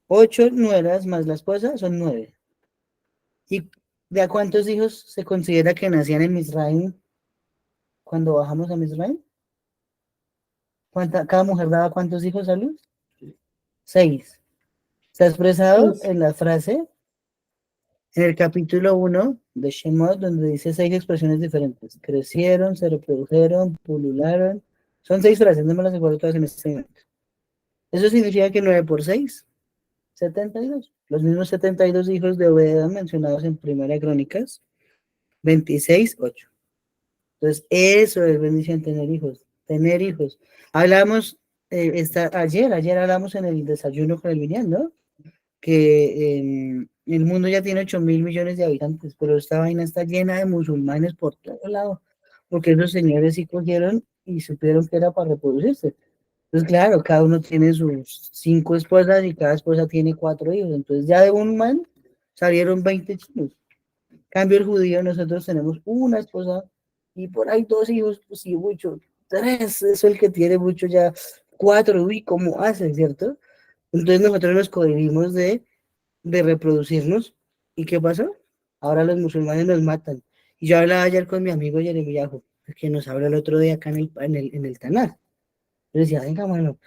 8 nueras más la esposa, son 9. ¿Y de a cuántos hijos se considera que nacían en Misraim cuando bajamos a Misraim? ¿Cada mujer daba cuántos hijos a luz? 6. Está expresado 6. en la frase, en el capítulo 1 de Shemot, donde dice 6 expresiones diferentes. Crecieron, se reprodujeron, pulularon. Son 6 frases, no me las acuerdo todas en este momento. Eso significa que 9 por 6, 72. Los mismos 72 hijos de Obed mencionados en Primera Crónicas 26:8. Entonces, eso es bendición, tener hijos. Tener hijos. Hablamos, ayer hablamos en el desayuno con el Vinián, ¿no? Que el mundo ya tiene 8.000 millones de habitantes, pero esta vaina está llena de musulmanes por todo lado, porque esos señores sí cogieron y supieron que era para reproducirse. Entonces, claro, cada uno tiene sus 5 esposas y cada esposa tiene 4 hijos. Entonces, ya de un man salieron 20 chinos. Cambio el judío, nosotros tenemos una esposa y por ahí 2 hijos, pues sí, mucho. 3, eso el que tiene mucho ya. 4, uy, ¿cómo hace, cierto? Entonces nosotros nos cohibimos de reproducirnos. ¿Y qué pasó? Ahora los musulmanes nos matan. Y yo hablaba ayer con mi amigo Yeremiyahu, que nos habla el otro día acá en el Tanaj. Yo decía, venga, mano,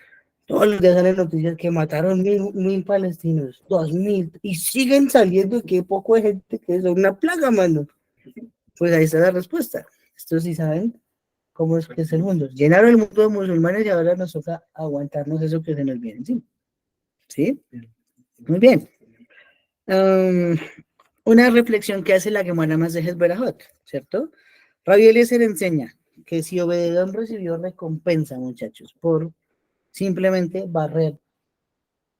todos los días salen noticias que mataron 1.000 palestinos, 2.000, y siguen saliendo, qué poco de gente que es una plaga, mano. Pues ahí está la respuesta. Estos sí saben cómo es que es el mundo. Llenaron el mundo de musulmanes y ahora nos toca aguantarnos eso que se nos viene encima. ¿Sí? Muy bien. Una reflexión que hace la Gemara Masejet Berajot, ¿cierto? Rabbi Eliezer enseña que si Obed-Edom recibió recompensa, muchachos, por simplemente barrer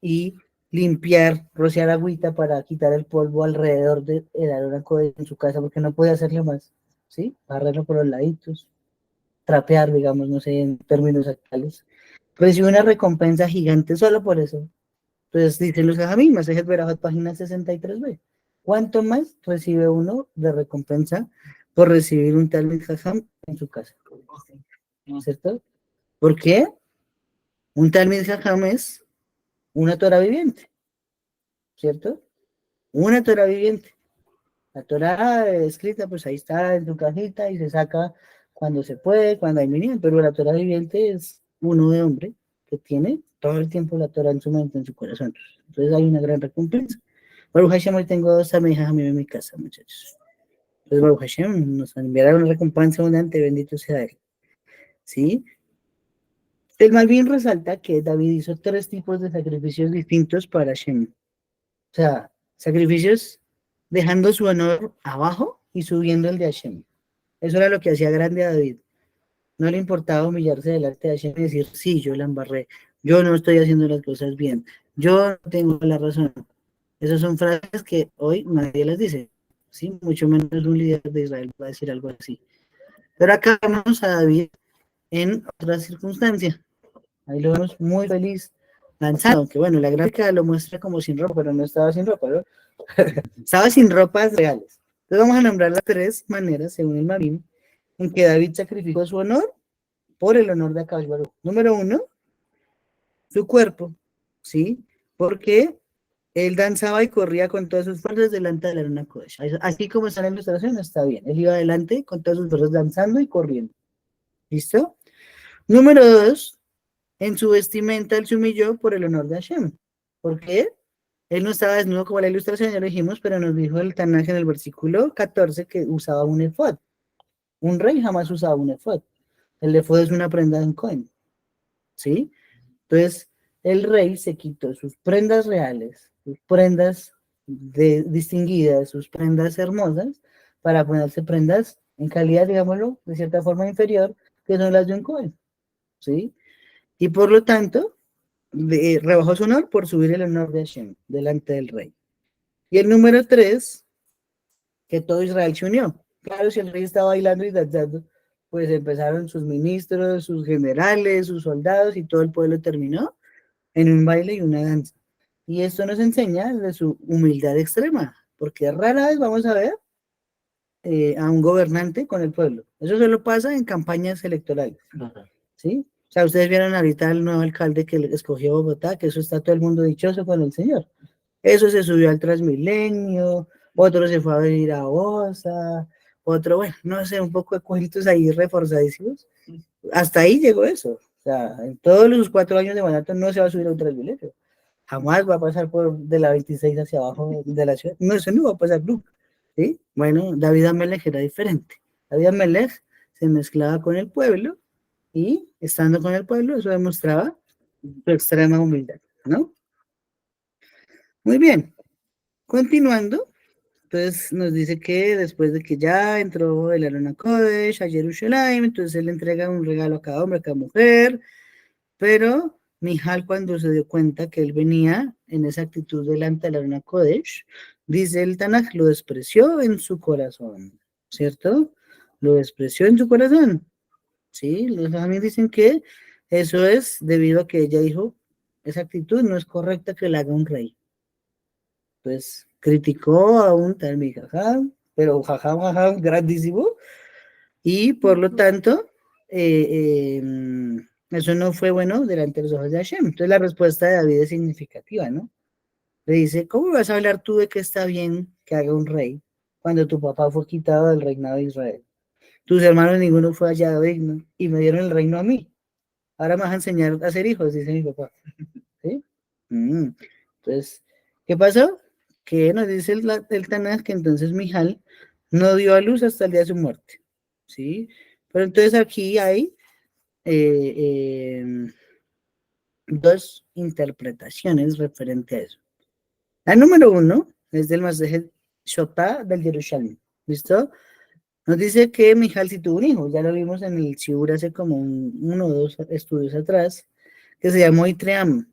y limpiar, rociar agüita para quitar el polvo alrededor del aronaco en su casa, porque no puede hacerle más, ¿sí? Barrerlo por los laditos, trapear, digamos, no sé, en términos actuales. Recibe una recompensa gigante solo por eso. Entonces dicen los Jajamim, Masejet Berajot, página 63b. ¿Cuánto más recibe uno de recompensa por recibir un Talmid Jajam en su casa? ¿Cierto? ¿Por qué? Un Talmid Jajam es una Torah viviente, ¿cierto? Una Torah viviente. La Torah escrita, pues ahí está en tu cajita y se saca cuando se puede, cuando hay mínimo, pero la Torah viviente es uno de hombre que tiene todo el tiempo la Torah en su mente, en su corazón. Entonces hay una gran recompensa. Baruch Hashem, hoy tengo 2 amigas a mí en mi casa, muchachos. Entonces Baruch Hashem nos enviará una recompensa abundante, bendito sea él. ¿Sí? El Malvin resalta que David hizo 3 tipos de sacrificios distintos para Hashem. O sea, sacrificios dejando su honor abajo y subiendo el de Hashem. Eso era lo que hacía grande a David. No le importaba humillarse delante de Hashem y decir, sí, yo la embarré, yo no estoy haciendo las cosas bien, yo tengo la razón. Esas son frases que hoy nadie las dice, ¿sí? Mucho menos un líder de Israel va a decir algo así. Pero acá vemos a David en otra circunstancia. Ahí lo vemos muy feliz, lanzado, aunque bueno, la gráfica lo muestra como sin ropa, pero no estaba sin ropa, ¿no? Estaba sin ropas reales. Entonces vamos a nombrar las 3 maneras, según el Marín, en que David sacrificó su honor por el honor de Akadosh Baruj. Número 1, su cuerpo, ¿sí? Porque Él danzaba y corría con todas sus fuerzas delante de la Arona Kodesh. Así como está en la ilustración, está bien. Él iba adelante con todas sus fuerzas danzando y corriendo. ¿Listo? Número 2, en su vestimenta él se humilló por el honor de Hashem. ¿Por qué? Él no estaba desnudo como la ilustración, ya lo dijimos, pero nos dijo el Tanaj en el versículo 14 que usaba un efod. Un rey jamás usaba un efod. El efod es una prenda de un cohen. ¿Sí? Entonces, el rey se quitó sus prendas reales, sus prendas distinguidas, sus prendas hermosas, para ponerse prendas en calidad, digámoslo, de cierta forma inferior, que son las de un cohen. ¿Sí? Y por lo tanto, rebajó su honor por subir el honor de Hashem delante del rey. Y el número 3, que todo Israel se unió. Claro, si el rey estaba bailando y danzando, pues empezaron sus ministros, sus generales, sus soldados y todo el pueblo terminó en un baile y una danza. Y esto nos enseña de su humildad extrema, porque rara vez vamos a ver a un gobernante con el pueblo. Eso solo pasa en campañas electorales. ¿Sí? O sea, ustedes vieron ahorita al nuevo alcalde que escogió Bogotá, que eso está todo el mundo dichoso con el señor. Eso se subió al Transmilenio, otro se fue a venir a Osa, otro, bueno, no sé, un poco de cuentos ahí reforzadísimos. Hasta ahí llegó eso. O sea, en todos los 4 años de mandato no se va a subir a un Transmilenio. Jamás va a pasar por de la 26 hacia abajo de la ciudad. No, eso no va a pasar nunca. ¿Sí? Bueno, David Amelech era diferente. David Amelech se mezclaba con el pueblo y estando con el pueblo, eso demostraba su extrema humildad, ¿no? Muy bien. Continuando, entonces nos dice que después de que ya entró el Arona Kodesh a Jerusalén, entonces él le entrega un regalo a cada hombre, a cada mujer, pero Mijal, cuando se dio cuenta que él venía en esa actitud delante del Arona Kodesh, dice el Tanaj, lo despreció en su corazón, ¿cierto? Lo despreció en su corazón. Sí, los también dicen que eso es debido a que ella dijo, esa actitud no es correcta que la haga un rey. Pues criticó a un tal Mijajam, pero Jajam grandísimo, y por lo tanto, eso no fue bueno delante de los ojos de Hashem. Entonces la respuesta de David es significativa, ¿no? Le dice, ¿cómo vas a hablar tú de que está bien que haga un rey cuando tu papá fue quitado del reinado de Israel? Tus hermanos ninguno fue hallado digno y me dieron el reino a mí. Ahora me vas a enseñar a ser hijos, dice mi papá. ¿Sí? Entonces, ¿qué pasó? Que nos dice el Tanaj que entonces Mijal no dio a luz hasta el día de su muerte. ¿Sí? Pero entonces aquí hay 2 interpretaciones referente a eso. La número 1 es del Masejet Shotá del Jerusalén. ¿Listo? Nos dice que Mijal sí tuvo un hijo, ya lo vimos en el Shiur hace como 1 o 2 estudios atrás, que se llamó Itream,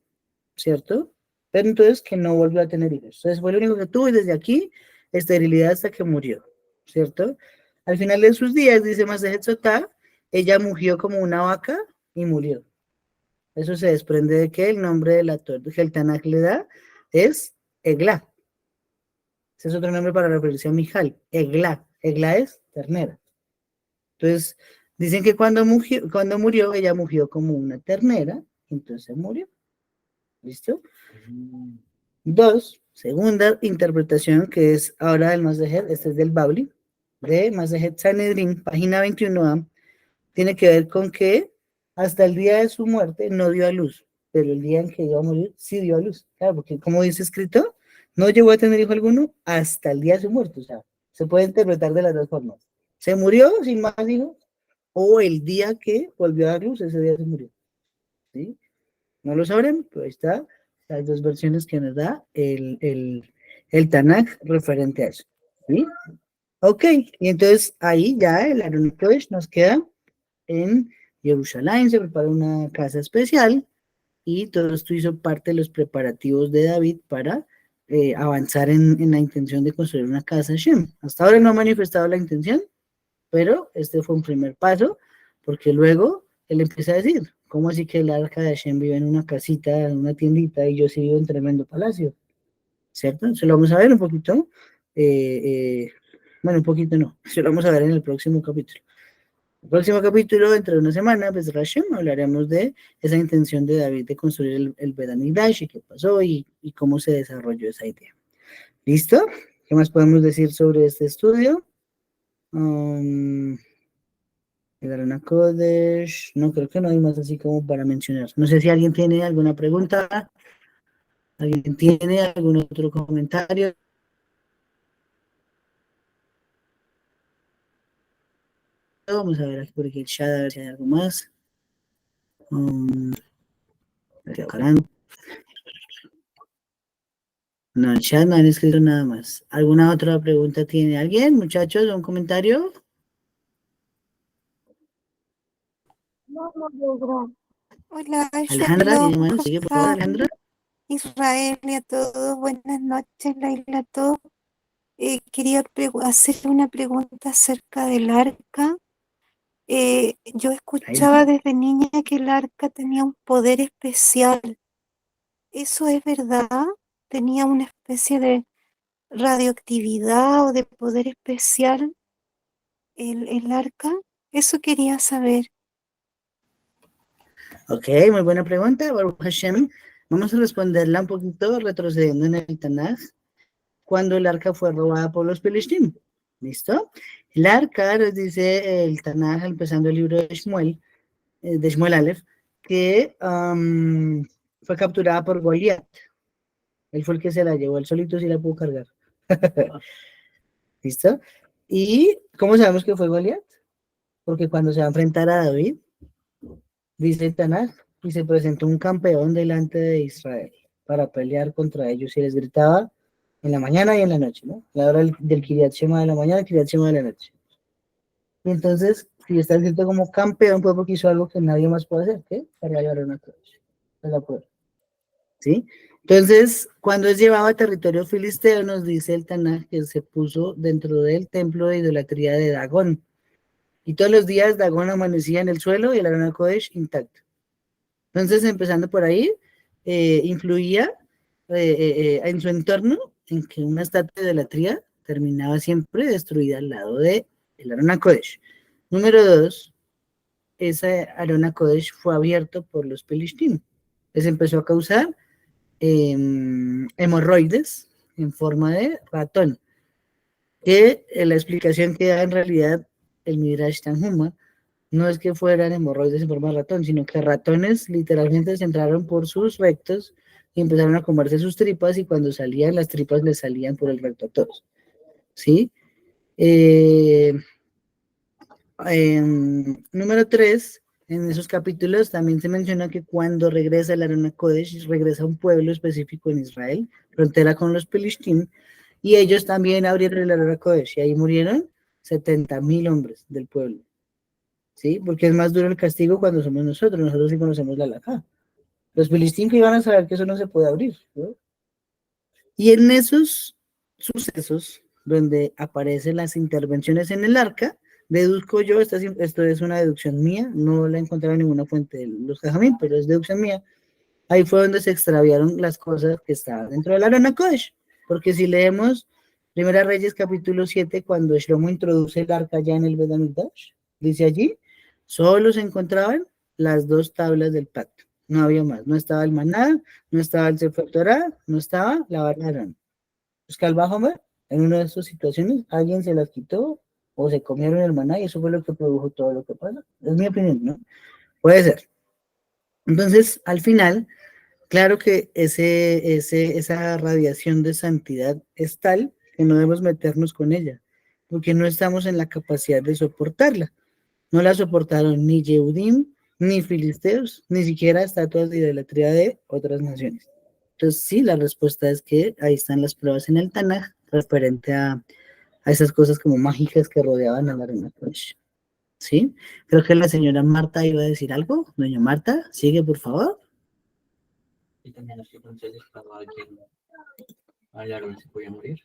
¿cierto? Pero entonces que no volvió a tener hijos. Entonces fue lo único que tuvo y desde aquí, esterilidad hasta que murió, ¿cierto? Al final de sus días, dice Masejet Shotá, ella mugió como una vaca y murió. Eso se desprende de que el nombre de la torre que el Tanaj le da es Egla. Ese es otro nombre para referirse a Mijal, Egla. Egla es ternera. Entonces, dicen que cuando murió, ella mugió como una ternera, entonces murió. ¿Listo? 2, segunda interpretación, que es ahora del Masejet, este es del Babli, de Masejet Sanedrin, página 21a, tiene que ver con que hasta el día de su muerte no dio a luz, pero el día en que iba a morir sí dio a luz. Claro, porque como dice escrito, no llegó a tener hijo alguno hasta el día de su muerte. O sea, se puede interpretar de las 2 formas. Se murió sin más hijos, o el día que volvió a dar luz, ese día se murió. ¿Sí? No lo sabrán, pero ahí está las 2 versiones que nos da el Tanaj referente a eso. ¿Sí? Ok, y entonces ahí ya el Aron Kodesh nos queda en Jerusalén, se preparó una casa especial y todo esto hizo parte de los preparativos de David para avanzar en la intención de construir una casa Shem. Hasta ahora no ha manifestado la intención, pero este fue un primer paso, porque luego él empieza a decir, ¿cómo así que el arca de Hashem vive en una casita, en una tiendita, y yo sí vivo en tremendo palacio? ¿Cierto? Se lo vamos a ver un poquito. Bueno, un poquito no, se lo vamos a ver en el próximo capítulo. El próximo capítulo, dentro de una semana, pues Rashem, hablaremos de esa intención de David de construir el Bet Hamikdash y qué pasó y cómo se desarrolló esa idea. ¿Listo? ¿Qué más podemos decir sobre este estudio? El Arona Kodesh, no, creo que no hay más así como para mencionar. No sé si alguien tiene alguna pregunta, alguien tiene algún otro comentario. Vamos a ver aquí por aquí el chat, a ver si hay algo más. Caramba. No, el chat no han escrito nada más. ¿Alguna otra pregunta tiene alguien, muchachos? ¿Un comentario? No lo logro. Hola, Alejandra, Shalom, ¿tiene mano? ¿cómo Sigue, por favor, están? Alejandra. Israel y a todos, buenas noches, Laila, a todos. Quería hacer una pregunta acerca del arca. Yo Ahí. escuchaba desde niña que el arca tenía un poder especial. ¿Eso es verdad? ¿Tenía una especie de radioactividad o de poder especial el arca? Eso quería saber. Ok, muy buena pregunta, Baruch Hashem. Vamos a responderla un poquito retrocediendo en el Tanaj, cuando el arca fue robada por los Pelishtim. ¿Listo? El arca, nos dice el Tanaj, empezando el libro de Shmuel Aleph, que fue capturada por Goliat. Él fue el que se la llevó, él solito sí la pudo cargar. ¿Listo? ¿Y cómo sabemos que fue Goliat? Porque cuando se va a enfrentar a David, dice el Tanaj, y se presentó un campeón delante de Israel para pelear contra ellos y les gritaba en la mañana y en la noche, ¿no? La hora del Kiryat Shema de la mañana, Kiryat Shema de la noche. Y entonces, si está escrito como campeón, pues porque hizo algo que nadie más puede hacer, ¿qué? Para llevar una cruz. Es la prueba. ¿Sí? Entonces, cuando es llevado a territorio filisteo, nos dice el Tanaj que se puso dentro del templo de idolatría de Dagón. Y todos los días Dagón amanecía en el suelo y el Arona Kodesh intacto. Entonces, empezando por ahí, influía en su entorno en que una estatua de idolatría terminaba siempre destruida al lado de el Arona Kodesh. Número 2, ese Arona Kodesh fue abierto por los Pelishtim. Les empezó a causar hemorroides en forma de ratón, que la explicación que da en realidad el Midrash Tanhuma no es que fueran hemorroides en forma de ratón, sino que ratones literalmente se entraron por sus rectos y empezaron a comerse sus tripas y cuando salían las tripas les salían por el recto a todos, ¿sí? Número 3, en esos capítulos también se menciona que cuando regresa el Arona Kodesh, regresa a un pueblo específico en Israel, frontera con los Pelishtim, y ellos también abrieron el Arona Kodesh, y ahí murieron 70,000 hombres del pueblo, ¿sí? Porque es más duro el castigo cuando somos nosotros sí conocemos la halajá. Los Pelishtim que iban a saber que eso no se puede abrir, ¿no? Y en esos sucesos, donde aparecen las intervenciones en el arca, deduzco yo, esto es una deducción mía, no la he encontrado en ninguna fuente de los Jajamín, pero es deducción mía, ahí fue donde se extraviaron las cosas que estaban dentro del Arona Kodesh, porque si leemos Primera Reyes capítulo 7, cuando Shlomo introduce el arca ya en el Bet Hamikdash, dice allí, solo se encontraban las 2 tablas del pacto, no había más, no estaba el maná, no estaba el Sefer Torah, no estaba la vara de Aarón. Pues que al Bajomer, en una de estas situaciones, alguien se las quitó o se comieron el maná y eso fue lo que produjo todo lo que pasa. Es mi opinión, ¿no? Puede ser. Entonces, al final, claro que esa radiación de santidad es tal que no debemos meternos con ella, porque no estamos en la capacidad de soportarla. No la soportaron ni Yehudim, ni filisteos, ni siquiera estatuas de idolatría de otras naciones. Entonces, sí, la respuesta es que ahí están las pruebas en el Tanaj referente a esas cosas como mágicas que rodeaban a la Arona Kodesh. ¿Sí? Creo que la señora Marta iba a decir algo. Doña Marta, sigue, por favor. Y también los que entonces cuando alguien al árbol se podía morir.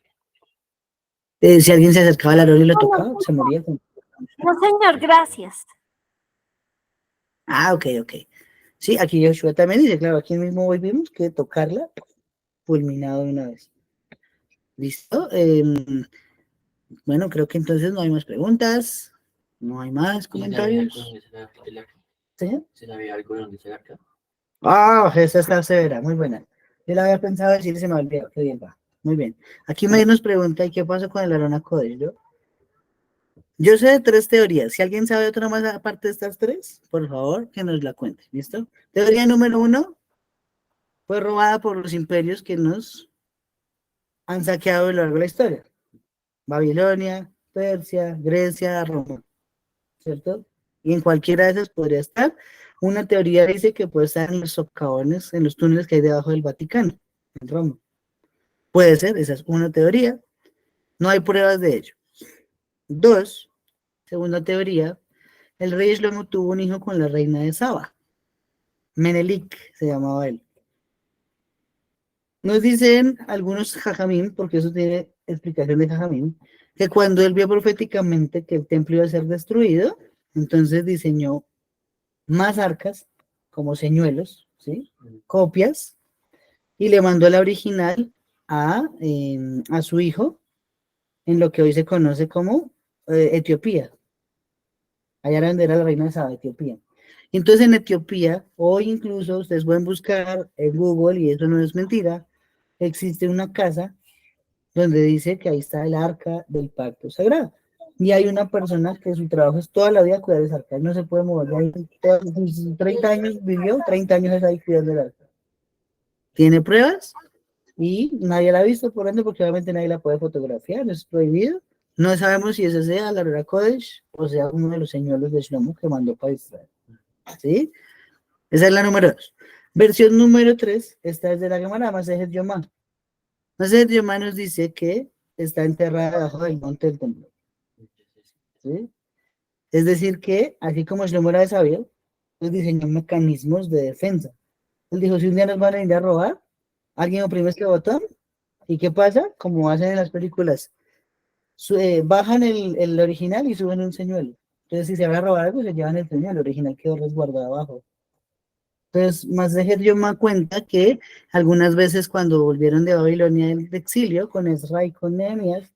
Si alguien se acercaba al Aarón y lo tocaba, se moría. No, señor, gracias. Ah, ok. Sí, aquí Joshua también dice, claro, aquí mismo hoy vimos que tocarla, fulminado de una vez. ¿Listo? Bueno, creo que entonces no hay más preguntas. No hay más ¿Y se sabía algo comentarios. donde se la- el arca? ¿Sí? ¿Se sabía algo de dónde se la arca? Ah, esa está severa, muy buena. Yo la había pensado decir y se me ha olvidado. Qué bien va. Muy bien. Aquí me nos pregunta, ¿y qué pasó con el Arona Kodesh? Yo sé de 3 teorías. Si alguien sabe otra más aparte de estas 3, por favor, que nos la cuente. ¿Listo? Teoría número 1 fue robada por los imperios que nos han saqueado a lo largo de la historia. Babilonia, Persia, Grecia, Roma. ¿Cierto? Y en cualquiera de esas podría estar. Una teoría dice que puede estar en los socavones, en los túneles que hay debajo del Vaticano, en Roma. Puede ser, esa es una teoría. No hay pruebas de ello. 2, segunda teoría, el rey Shlomo tuvo un hijo con la reina de Saba. Menelik se llamaba él. Nos dicen algunos jajamín, porque eso tiene explicación de jajamín, que cuando él vio proféticamente que el templo iba a ser destruido, entonces diseñó más arcas, como señuelos, ¿sí? Copias, y le mandó la original a su hijo, en lo que hoy se conoce como Etiopía. Allá era donde era la reina de Saba, Etiopía. Entonces en Etiopía, hoy incluso ustedes pueden buscar en Google, y eso no es mentira, existe una casa donde dice que ahí está el arca del pacto sagrado. Y hay una persona que su trabajo es toda la vida cuidar esa arca. Él no se puede mover. De ahí, 30 años vivió, 30 años es ahí cuidando el arca. Tiene pruebas y nadie la ha visto, por ende, porque obviamente nadie la puede fotografiar, es prohibido. No sabemos si ese sea la Aurora Kodesh o sea uno de los señuelos de Shlomo que mandó para Israel. ¿Sí? Esa es la número 2. Versión número 3, esta es de la Gemara, Masejet Yomá. Masejet Yomá nos dice que está enterrada debajo del monte del templo. ¿Sí? Es decir que, así como Shlomo era de sabio, él diseñó mecanismos de defensa. Él dijo, si un día nos van a ir a robar, alguien oprime este botón, ¿y qué pasa? Como hacen en las películas, bajan el original y suben un señuelo. Entonces, si se van a robar algo, se llevan el señuelo, el original quedó resguardado abajo. Entonces, Masejet Yoma cuenta que algunas veces cuando volvieron de Babilonia del exilio, con Ezra y con Nehemías,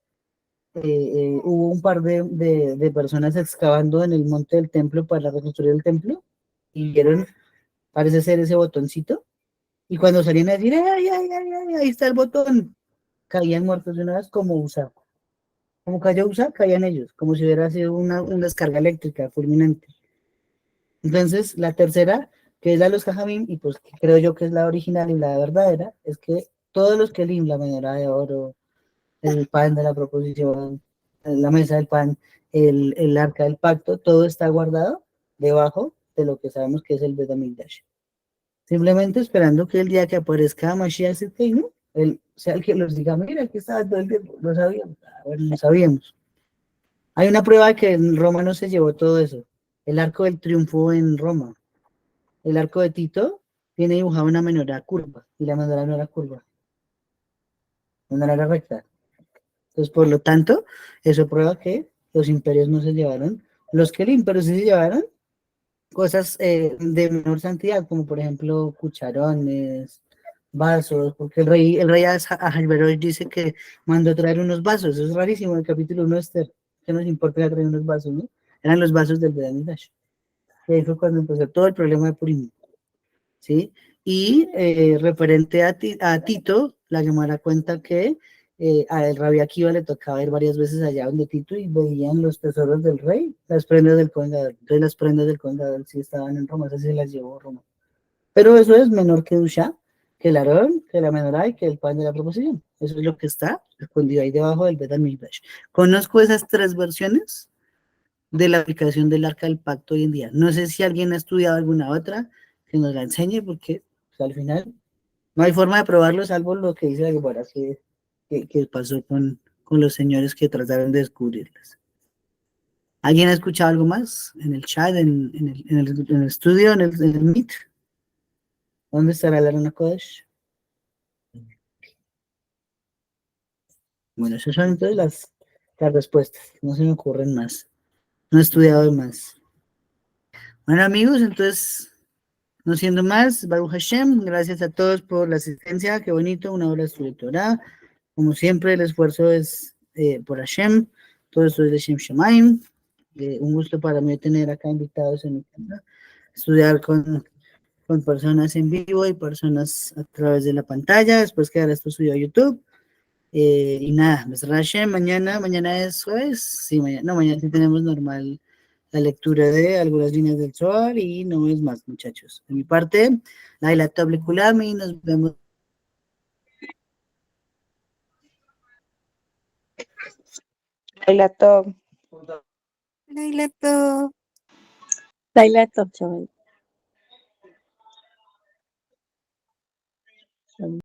hubo un par de personas excavando en el monte del templo para reconstruir el templo y vieron, parece ser ese botoncito, y cuando salían a decir, ¡ay, ay, ay, ay! Ahí está el botón, caían muertos de una vez como USA. Como cayó USA, caían ellos, como si hubiera sido una descarga eléctrica fulminante. Entonces, la tercera, que es la de los Jajamim, y pues que creo yo que es la original y la verdadera, es que todos los Kelim, la menorá de oro, el pan de la proposición, la mesa del pan, el arca del pacto, todo está guardado debajo de lo que sabemos que es el Bet HaMikdash. Simplemente esperando que el día que aparezca Mashiach Tzidkeinu, él sea el que los diga, mira, aquí estaba todo el tiempo, lo sabíamos. Bueno, lo sabíamos. Hay una prueba de que en Roma no se llevó todo eso. El arco del triunfo en Roma. El arco de Tito tiene dibujado una menorá curva, y la menorá no era curva, no era recta. Entonces, por lo tanto, eso prueba que los imperios no se llevaron los Kelim, pero sí se llevaron cosas de menor santidad, como por ejemplo cucharones, vasos, porque el rey Ahasverosh dice que mandó traer unos vasos. Eso es rarísimo en el capítulo 1 de Esther, que nos importa traer unos vasos, ¿no? Eran los vasos del Bet HaMikdash. Y ahí fue cuando empezó todo el problema de Purim, ¿sí? Y referente a Tito, la Gemara cuenta que a el Rabbi Akiva le tocaba ir varias veces allá donde Tito y veían los tesoros del rey, las prendas del Kohen Gadol. Entonces las prendas del Kohen Gadol sí estaban en Roma, esas se las llevó a Roma. Pero eso es menor que Dusha, que el Aarón, que la menorá y que el pan de la proposición. Eso es lo que está escondido ahí debajo del Bet HaMikdash. Conozco esas 3 versiones de la aplicación del Arca del Pacto hoy en día. No sé si alguien ha estudiado alguna otra que nos la enseñe, porque pues, al final no hay forma de probarlo, salvo lo que dice la Gemara que pasó con los señores que trataron de descubrirlas. ¿Alguien ha escuchado algo más en el chat, en el estudio, en el Meet? ¿Dónde estará la Arona Kodesh? Bueno, esas son entonces las respuestas. No se me ocurren más. No he estudiado más. Bueno, amigos, entonces, no siendo más, Baruch Hashem, gracias a todos por la asistencia. Qué bonito, una hora de Torah. Como siempre, el esfuerzo es por Hashem. Todo esto es de Shem Shemaim. Un gusto para mí tener acá invitados en mi casa, estudiar con personas en vivo y personas a través de la pantalla, después quedará esto subido a YouTube. Y nada, mañana es jueves, sí, mañana sí tenemos normal la lectura de algunas líneas del Zohar y no es más, muchachos. De mi parte, Laila Toble Kulami, nos vemos. Laila Tov. Laila, todo. Laila Top, chaval.